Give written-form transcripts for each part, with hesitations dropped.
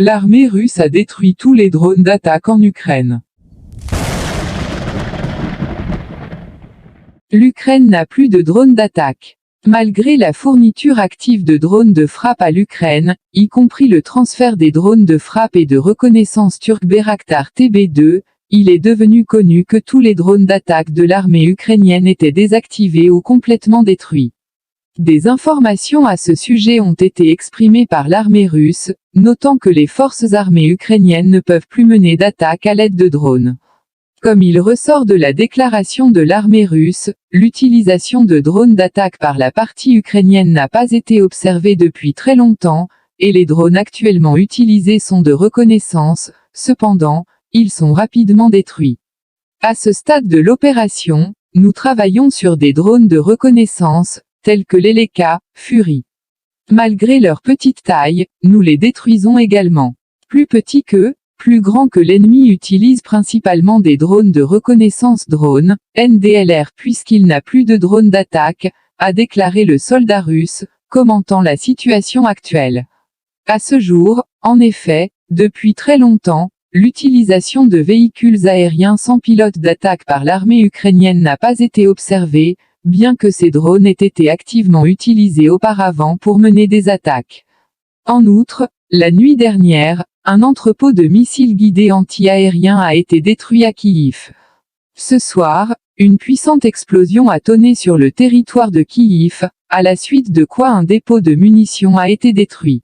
L'armée russe a détruit tous les drones d'attaque en Ukraine. L'Ukraine n'a plus de drones d'attaque. Malgré la fourniture active de drones de frappe à l'Ukraine, y compris le transfert des drones de frappe et de reconnaissance turcs Bayraktar TB2, il est devenu connu que tous les drones d'attaque de l'armée ukrainienne étaient désactivés ou complètement détruits. Des informations à ce sujet ont été exprimées par l'armée russe, notant que les forces armées ukrainiennes ne peuvent plus mener d'attaque à l'aide de drones. Comme il ressort de la déclaration de l'armée russe, l'utilisation de drones d'attaque par la partie ukrainienne n'a pas été observée depuis très longtemps, et les drones actuellement utilisés sont de reconnaissance, cependant, ils sont rapidement détruits. À ce stade de l'opération, nous travaillons sur des drones de reconnaissance, tels que l'Eleka, Fury. Malgré leur petite taille, nous les détruisons également. Plus petits qu'eux, plus grands que l'ennemi utilise principalement des drones de reconnaissance drone, NDLR puisqu'il n'a plus de drones d'attaque, a déclaré le soldat russe, commentant la situation actuelle. À ce jour, en effet, depuis très longtemps, l'utilisation de véhicules aériens sans pilote d'attaque par l'armée ukrainienne n'a pas été observée, bien que ces drones aient été activement utilisés auparavant pour mener des attaques. En outre, la nuit dernière, un entrepôt de missiles guidés anti-aériens a été détruit à Kyiv. Ce soir, une puissante explosion a tonné sur le territoire de Kyiv, à la suite de quoi un dépôt de munitions a été détruit.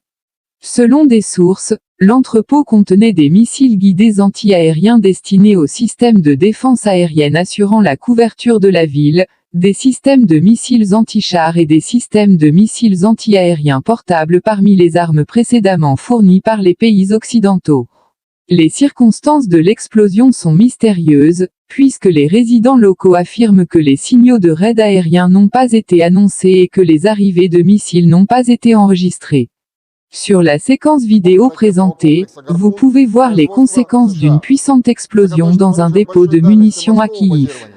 Selon des sources, l'entrepôt contenait des missiles guidés anti-aériens destinés aux systèmes de défense aérienne assurant la couverture de la ville, des systèmes de missiles anti-chars et des systèmes de missiles anti-aériens portables parmi les armes précédemment fournies par les pays occidentaux. Les circonstances de l'explosion sont mystérieuses, puisque les résidents locaux affirment que les signaux de raid aérien n'ont pas été annoncés et que les arrivées de missiles n'ont pas été enregistrées. Sur la séquence vidéo présentée, vous pouvez voir les conséquences d'une puissante explosion dans un dépôt de munitions à Kyiv.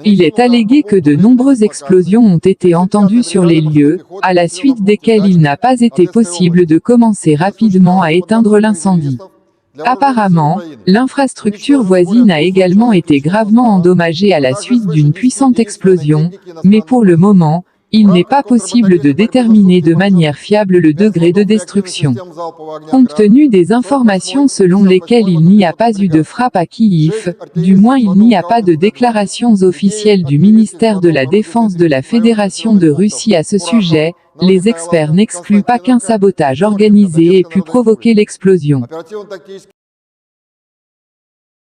Il est allégué que de nombreuses explosions ont été entendues sur les lieux, à la suite desquelles il n'a pas été possible de commencer rapidement à éteindre l'incendie. Apparemment, l'infrastructure voisine a également été gravement endommagée à la suite d'une puissante explosion, mais pour le moment, il n'est pas possible de déterminer de manière fiable le degré de destruction. Compte tenu des informations selon lesquelles il n'y a pas eu de frappe à Kyiv, du moins il n'y a pas de déclarations officielles du ministère de la Défense de la Fédération de Russie à ce sujet, les experts n'excluent pas qu'un sabotage organisé ait pu provoquer l'explosion.